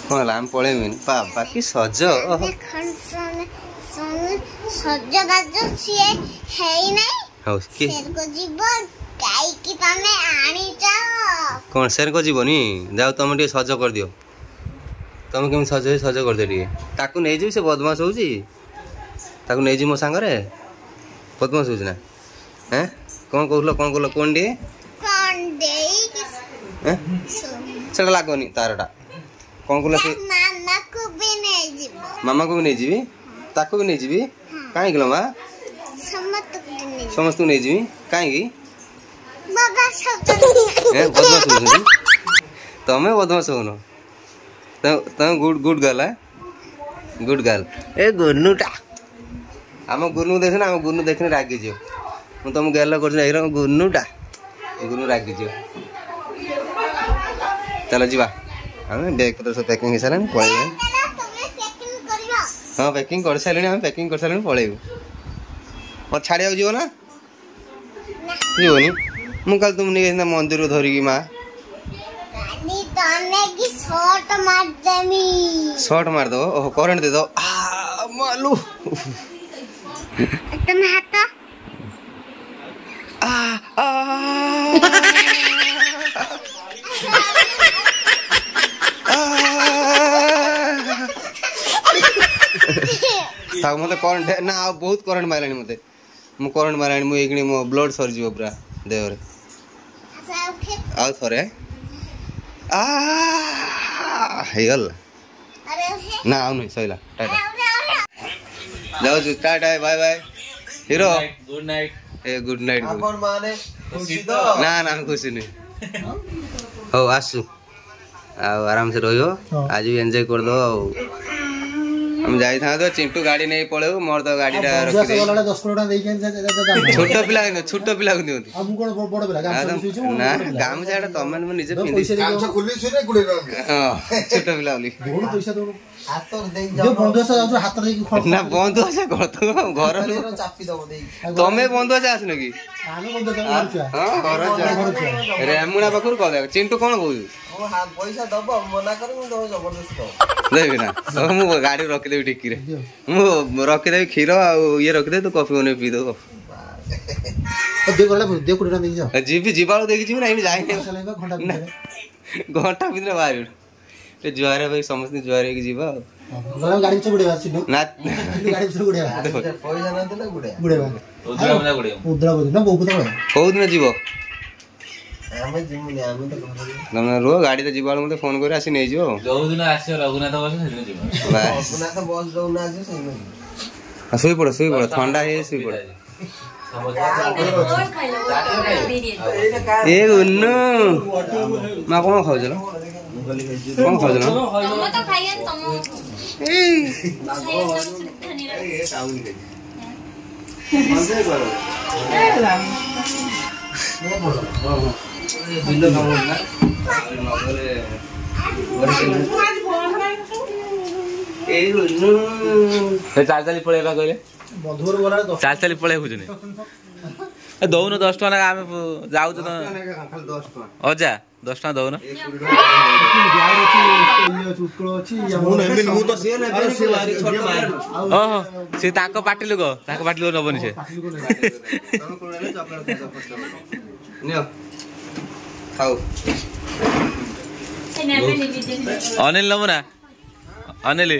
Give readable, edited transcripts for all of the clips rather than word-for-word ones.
कौन आम पलैमी बाबा कि सज सजबाज सिए हेई नै हौ कि शेर को जीवन काई की तमे आनी जाओ कौन शेर को जीवनी जाओ तुम टे सज कर दियो तुम केम सज कर दे टे ताकू नहीं जी से बदमाश होउची ताकू नहीं जी मो सांगरे बदमाश होउची ना हैं कौन कहलो कौन टे हैं सेटा लागोनी तारटा कौन कहलो से मामा को भी नहीं जीवी ताकू भी नहीं जीवी काहे गेलो मा समस्त नहीं जीवी काहे की बाबा सब हैं बदमाश होउची तमे बदमाश होनो तमे गुड गर्ल है गुड गर्ल ए गुन्नुटा आम गुन्नु देख ना आम गुन्नु देखने रागी जियो मु तुम गेल कर गुन्नुटा गुन्नु रागी जियो चलो जीवा हमें बैग पत्र सब पैकिंग सारे पलैबे हाँ पैकिंग कर सारे हम पैकिंग कर सारे पलैबू और छाड़िया जीव ना जीवनी मु कल तुम नहीं मंदिर धरिकी माँ शॉट मार दो ओह करंट दे दो मालू तुम हाथ मत करंट ना बहुत करंट मारा मत मु करंट मारा मु एक मो ब्लड सर जीव पूरा देह आउ थरे हेगल ना आउ नहीं सैला टाटा जाओ tata bye bye hero good night a good night अपन माने खुशी तो ना ना खुशी नहीं हो आसु आराम से रहियो आज भी एंजॉय कर दो हम जाई था तो चिंटू गाड़ी नहीं पळेउ मोर तो गाड़ी टा रखि दे 10 करोड़ दे के छोट पिला को दियो हम कोन बड़ पिला गाम सुइछ ना गाम जाडा तमन में निजे पिंदी गाम खुली सुइरे गुडे हां छोट पिला ओली बहुत पैसा दो हाथ दे जो बंधु से जाऊ हाथ दे के ना बंधु से करतो घर चापी दबो दे तमे बंधु से आसनो की आनो बंधु से मारछा हां घर रेमुना बकुर कह दे चिंटू कोन कहू ओ हां पैसा दबो मना कर मु दो जबरदस्त देबी ना मु गाड़ी रखि देबी टिक्की रे मु रखि देबी खीर आ ये रखि दे तू कॉफी ओने पी दो दे गला दे कुडा नहीं जा जीबी जीबाळो देखि जीबी नहीं जाई घंटा घंटा बिना बाहर ते जुआरे भाई समस्त जुआरे की जीवा गला गाड़ी से गुडे आसी ना गाड़ी से गुडे पैसा ना देला गुडे गुडे उद्रा बजे ना बहुत बड़ा कोउ दिन जीवो हमें जिमुनी हमें तो घर नमन रो गाड़ी तो जीवाळ मते फोन करे आसी नै जिवो जो दिन आसे रघुनाथ बस सेदिन जीवा बस रघुनाथ बस जो ना जे सही सोई पड़ो ठंडा है सोई पड़ो ए उन्नु मा कोन खाउ जलो कोन खाउ जलो तम तो खाइए तम ए टाउन ले बिल्लो काम ना नगले ए उन्नु से चाल चाली पळेबा कहले मधुर बोला चाल चाली पळे हुजने ए दौन 10 टका आमे जाउ त खाली 10 टका अजा 10 टका दौन मु तो से ना से वारी छोट मार ओहो से ताको पाटी लोग नबनी से तम कोले चॉकलेट नियो खाओ अनिल नमुना अनिल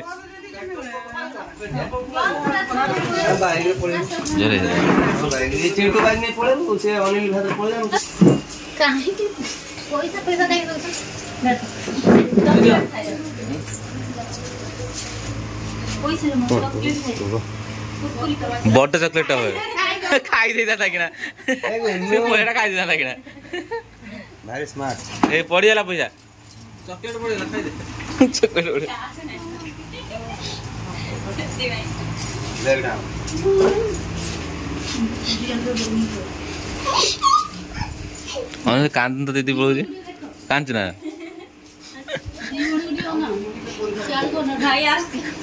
बाइक रे पळे जरे बाइक ये चिंटू बाइक नहीं पळे से अनिल घर पळे काहे की पैसा दे दो बड़ चॉकलेट होय खाई देता था किना से पोएटा खाई देता था किना वेरी स्मार्ट ए पड़ी जाला पैसा चॉकलेट पड़ेला खाई दे चॉकलेट पड़े ले ना अन कांदन तो दीदी बोलू जी कांच ना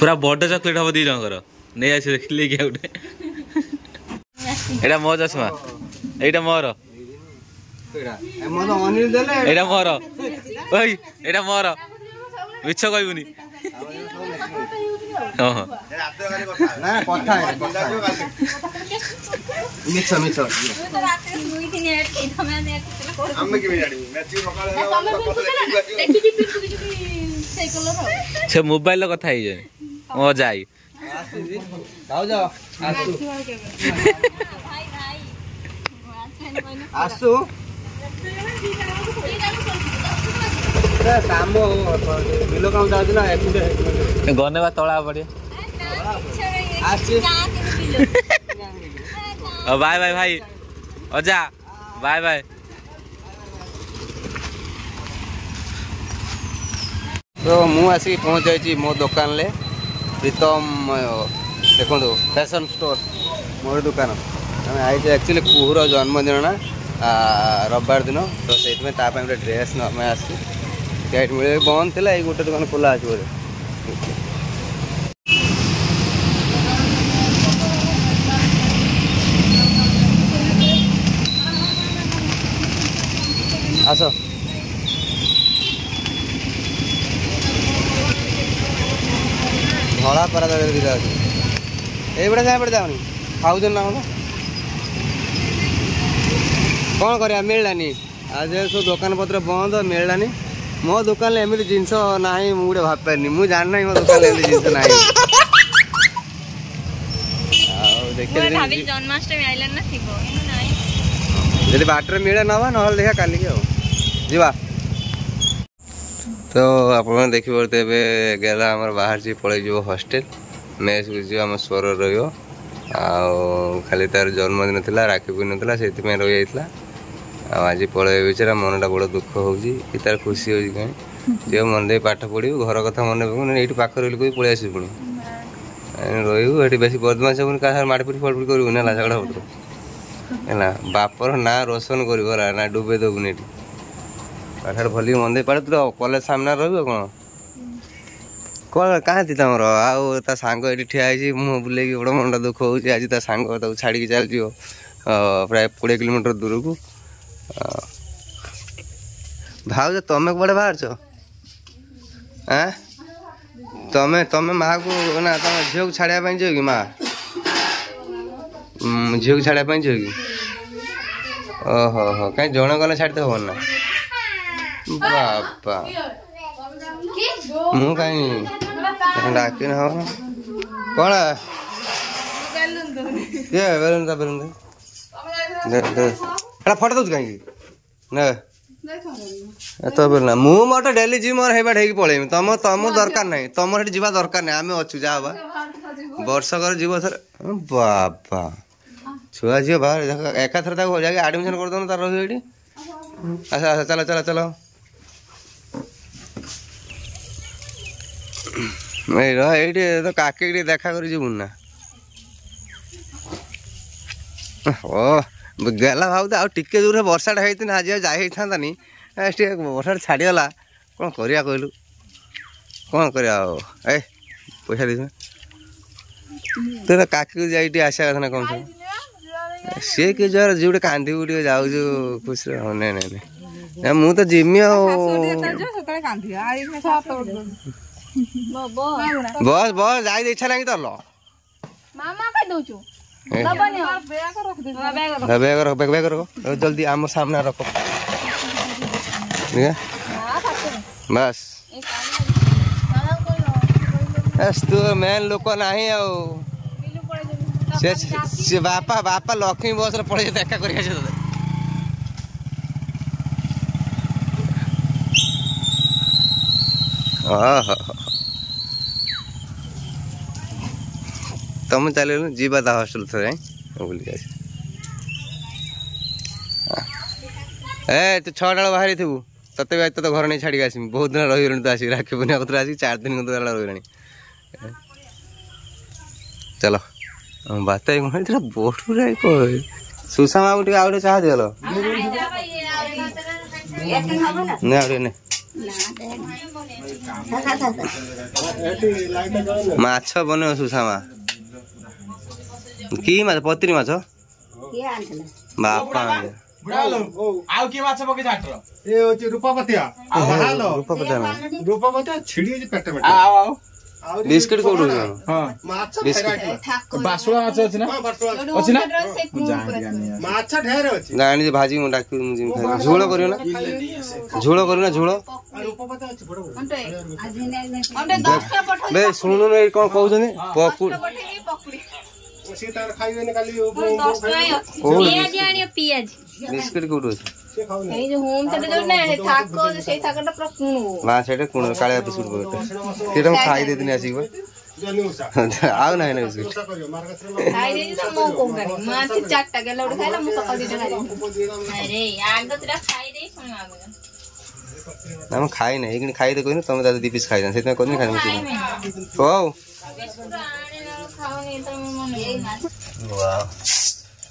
पूरा बड़ चॉकलेट हम दी जंकर नहीं आस देखिले कि गोटे एटा मो चश्मा एटा मोर एटा मोर अनिल देले एटा मोर ओई एटा मोर ମିଛ କହିବୁନି। ହଁ ହଁ ନା କଥା ମିଛ ମିଛ ସେ ମୋବାଇଲ କଥା ହେଇଯାଏ ମୋ ଯାଇ ଭାଉଜ ଆସୁ କାମ ବିଲ କାମ ଯାଉଛି ନା ଗନେ ବା ତଳା ପଡିଆ। ବାଏ ବାଏ ଭାଇ ଅଜା ବାଏ ବାଏ। तो मु आसिक पहुँच जाइए मो दुकान ले प्रीतम देखो फैशन स्टोर मोर दुकान आम आई एक्चुअली कुहूर जन्मदिन ना रविवार दिन तो से गोटे ड्रेस आम आसी मिले बंद थी ये गोटे दुकान खोला अच्छे बोले आस धड़ा पारा दिखा ये जाए पड़े जाऊनी खाऊन ना कौन कर मिललानी आज सब दुकान पत्र बंद मिललानी मो दुकान एमती जिनस ना मुझे भाव पारि मुझे जानना मो दुकान एमती जिनस ना जब बाटर मिले ना ना देखा काल जा तो आप देखी पारे गला आम बाहर जी पलि हॉस्टेल मेस आम स्वर रो खाली तार जन्मदिन थी राखी पूर्णिमा था से रही जाता आज पलि बेचारा मनटा बड़ दुख होगी तार खुशी हो कहीं जी मन दे पाठ पढ़ू घर कथा मन पकड़ ये पाख रही पलि आस पुणी रही बेस बदमाश हो क्या माड़पुरी फड़पुरी करूँ ना झगड़ा पत्र है बापर ना रोशन कर ना डुबे दबुनि पाठ भल मन दे पाठ तो कॉलेज सामने रही कौन कहाँ थी तुम आ सांग ये ठिया मुँह बुले बड़ मनटा दुख हो आज सांग छाड़ी चल प्राय 20 किलोमीटर दूर को भाज तुम्हें कड़े बाहर तुम्हें तुम्हें माँ को ना तुम झील को छाड़ापी जाओ कि माँ झील को छाड़ापी जाओ कि ओहो हो कहीं जन गले छाड़ते हम ना बापा मु कहीं डाक न कौन ये बेलून फटो दौर कहीं तो बेलना मु मोटे डेली जी मोर हेबाट है पलैमी तुम तुम दरकार ना तुम ये जा दरकार ना आम अच्छु जा वर्षकर जीव थर बापा छुआ झील बाहर एका थर जाके आडमिशन कर दो तार रही अच्छा अच्छा चलो चलो चलो ये तो काके देखा कर ना ओ गला भाव तो आगे दूर वर्षाटा होती आज जाई था वर्षा छाड़गला कौन करिया कहलु कौन करिया ए पैसा दे तो काकी जाइए आसा कथा ना कम से सी कि जर जी गोटे कांदी जाऊ खुशी नहीं नहीं नहीं मु तो जिमी बस बस जाई इच्छा नहीं तो लो बैग रखो जल्दी आम सामने रखो बस तू मेन लोक नहीं से बापा बापा लक्ष्मी बस पड़े देखा कर तुम चल जीवा था हॉस्टेल थे बुलिक ए तू 6 टा बाहरी थू तते भी तो घर नहीं छाड़ी आसमी बहुत दिन रही तो आस राखी पूर्णिमा कतर आस 4 दिन रही चलो बात बोटू सुषमा को आउटे चाह दिल माछ बन सुषमा कि माछ पत्री माछ बापा ଆଉ କିଏ ମାଛ ପକେଇ ଛାଟର ଏ ହଉଛି ରୂପପତିଆ ବାହାଲ ରୂପପତିଆ ଛିଡି ଅଛି ପେଟ ପେଟ ଆଉ ବିସ୍କିଟ କୋଉଠୁ ହଁ ମାଛ ବାସୁଳା ମାଛ ଅଛି ନା ଅଛି ନା ମାଛ ଢେର ଅଛି ଜାଣି ଯେ ଭାଜି ମୁଁ ଡାକି ମୁଁ ଜିମି ଖାଇ ଝୋଳ କରିବ ନା ଝୋଳ କରିବ ନା ଝୋଳ ରୂପପତିଆ ଅଛି ବଡ ବେ ଶୁଣୁନୁ ଏଇ କଣ କହୁଛନ୍ତି ପକୁଡି ସିଏ ତାର ଖାଇବେନି କାଲି ବିସ୍କିଟ କୋଉଠୁ ଅଛି ନା ସେଇଟା କୁଣ କାଳିଆ ବିସ୍କୁଟ ସେଇଟା ମୁଁ ଖାଇ ଦେଇଥିଲି ଆସିକି ଆଉ ନାହିଁ ନା ବିସ୍କୁଟ ନା ମୁଁ ଖାଇ ନାହିଁ ଏଇଖିଣି ଖାଇଦେ କହିନି ତମେ ଦାଦା 2 ପିସ୍ ଖାଇଦା ସେଥିପାଇଁ କହିନି ଖାଇ ହଉ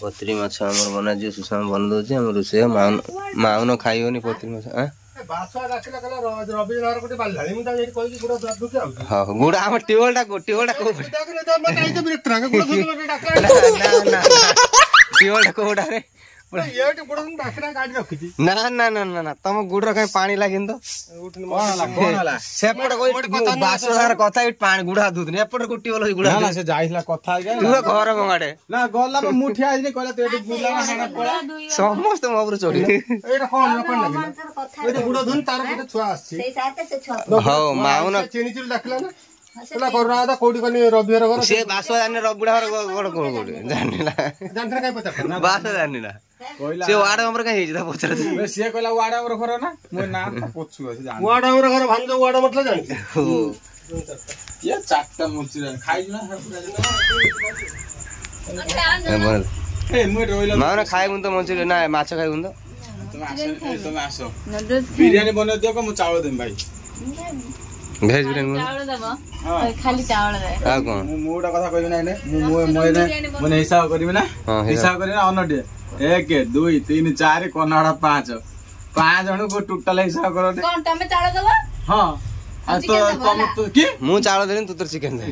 ପତ୍ରୀ ମାଛ ଆମର ବନାଯିବ ସୁଷମା ବନ ଦଉଛି ଆମର ରୋଷେଇ ମାଉନ ଖାଇବନି ପତ୍ରୀ ମାଛ ଗୁଡା ଆମ ଟ୍ୟୁବଲ ଟା କୋଉ କୋଉଟାରେ ନା ନା ନା ନା ନା ତମ ଗୁଡର କାଇଁ ପାଣି ଲାଗିନି ତ ସେପଟେ କଥା ପାଣି ଗୁଡା ଦୁଧନି ଏପଟେ ଗୋଟି ଗଲ ଗୁଡା ସେ ଯାଇଥିଲା କଥା ଘର ଗଙ୍ଗାଟେ ନା ଗଲା ମୁଁ ଠିଆ ହେଇନି କହିଲା ତୁ ଏଠି ବୁଲା ସମସ୍ତେ ମୋ ଉପରେ ଚଢି ହଉ ମାଉନ କୋଉଠି କନି ରବିବାର ଘର ସେ ବାସ ଜାଣି ରବୁଡା ଘର କୋଉଠି କୋଉଠି ଜାଣିଲା ବାସ ଜାଣିଲା ସେ ୱାର୍ଡ ନମ୍ବର କାଇଁ ହେଇଛି ତା ପଚାର ସିଏ କହିଲା ୱାର୍ଡ ଆମର ଘର ନା ମୋ ନା ପଛୁ ଅଛି ୱାର୍ଡ ଆମର ଘର ଭାଙ୍ଗ ୱାର୍ଡ ମତଲବ ଜାଣିଛି ଇଏ ଚାରଟା ମୁଚି ଖାଇଛୁ ନା ମାଉନ ଖାଇବୁନି ତ ମଞ୍ଚୁରି ନା ମାଛ ଖାଇବୁନି ତ ତମେ ଆସ ବିରିୟାନୀ ବନେଇ ଦିଅ ମୁଁ ଚାଉଳ ଦେବି ଭାଇ ଭେଜ ବିରିୟାନୀ ଖାଲି ଚାଉଳ ଆଉ କଣ ମୁଁ ଗୋଟେ କଥା କହିବି ନା ମୁଁ ହିସାବ କରିବି ନା ହିସାବ କରିବି ନା ଅନଟିଏ 1 2 3 4 କନାଡା 5 ଜଣକୁ ଟୋଟାଲ ହିସାବ କର ତମେ ଚାଉଳ ଦବ ହଁ ମୁଁ ଚାଉଳ ଦେବି ତୁ ତୋର ଚିକେନ ଦେ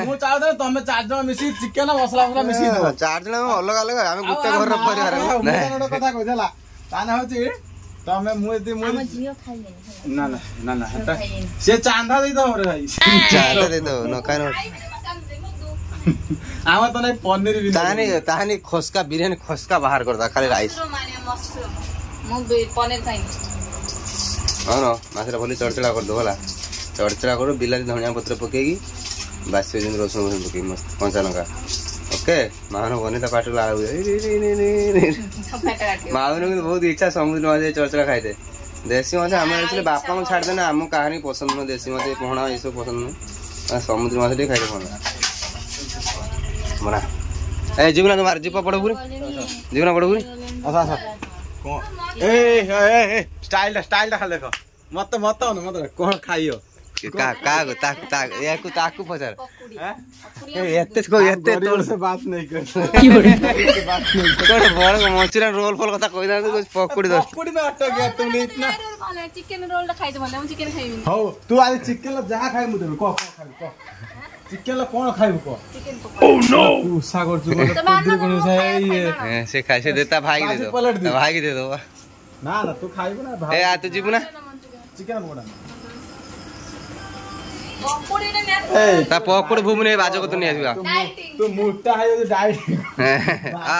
ମୁଁ ଚାଉଳ ଦେବି ତମେ 4 ଜଣ ମିଶିକି ଚିକେନ ମସଲା ମିଶିକି ଦେବ 4 ଜଣ ଅଲଗା ଅଲଗା ଆମେ ଗୋଟେ ଘରର ପରିବାର ଗୋଟେ କଥା କହୁଛି ହେଲା ତାହେଲେ ହଉଛି ତମେ ମୁଁ ଏଦି ମୁଁ ନା ନା ନା ନା ସେ ଚାନ୍ଦା ଦେଇଦବ ରେ ଭାଇ ଚାନ୍ଦା ଦେଇଦବ ନ କାନ ଆମ ତ ନାଇଁ ପନିର ବି ତାହାନି ଖସକା ବିରିୟାନୀ ଖସକା ବାହାର करदा खाली राइस ମୁଁ ପନିର ଖାଇନି ହଁ ମାଛଟା ଭଲି ଚଡ଼ଚଡ଼ା କରିଦବ ହେଲା ଚଡ଼ଚଡ଼ା କର ବିଲାତି ଧନିଆ ପତ୍ର ପକେଇକି ବାସି ଯେମିତି ରସୁଣ ପକେଇକି ମସ୍ତ କଞ୍ଚା ଲଙ୍କା ओके मानो बने ता पाटू लाउ मानो की बहुत इच्छा समुद्र में चरचरा खाइते देसी माछ हम एक्चुअली बापा को छाड़ देना हम कहानी पसंद न देसी माछ पोहणा ये सब पसंद न समुद्र माछ दे खाइते कोन मना ए जीवना तुम्हार जीप पड़बुरी जीवना पड़बुरी आसा आसा ए स्टाइल खाली देखो मत कोन खाइयो याकू ताकू पचार एते तोड़ से बात नहीं कर बड़ मंचूरियन रोल फॉल कथा कहि दान कुछ पकोड़ी में अटक गया तुमने इतना चिकन रोल खाइ त भन्दा म चिकन खाइबिन हो तू आज चिकन ल जहा खाइ मु देबे क खाइ क चिकन ल कोन खाइबु क चिकन पकोड़ा ओ नो तू सागर जु कुदरी कोन से ये से खाइ से देता भाई दे दो भाई दे दो ना तू खाइबु ना भाई ए आ तू जीबु ना चिकन पकोड़ा ता पकोड़ भूमि बाजो को तो नहीं आसीबा तू मोटा है डाइट आ